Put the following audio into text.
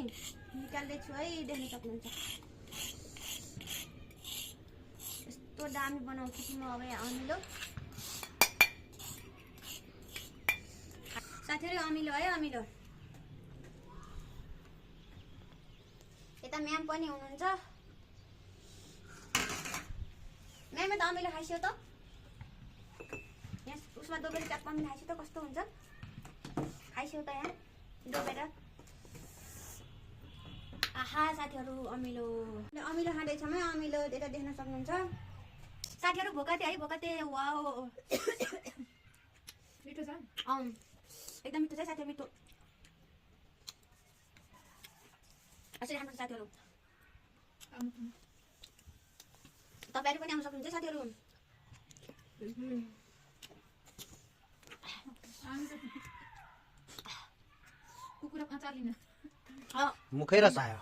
निकाल्दैछु है, देख्न सक्नुहुन्छ। यस्तो दामी बनाउँछु कि म अब अमिलो साथीहरु, अमिलो है अमिलो। यता म्याम पनि हुनुहुन्छ। म्यामले त अमिलो खाइसक्यो त, यहाँ उसमा डोबेर चाप पनि खाइसक्यो त, कस्तो हुन्छ खाइसक्यो त यहाँ डोबेर। आहा साथीहरु, अमिलो अमिलो खाँदैछौँ है, अमिलो यता देख्न सक्नुहुन्छ साथीहरु। भोकाते है, भोकाते। वाओ मिठो छ। एकदम मिठो छ साथीहरु, मिठो। यसरी खानुपर्छ साथीहरु। तपाईहरु पनि आउन सक्नुहुन्छ साथीहरु। कुकुरा अचार लिन मुखै रस आयो।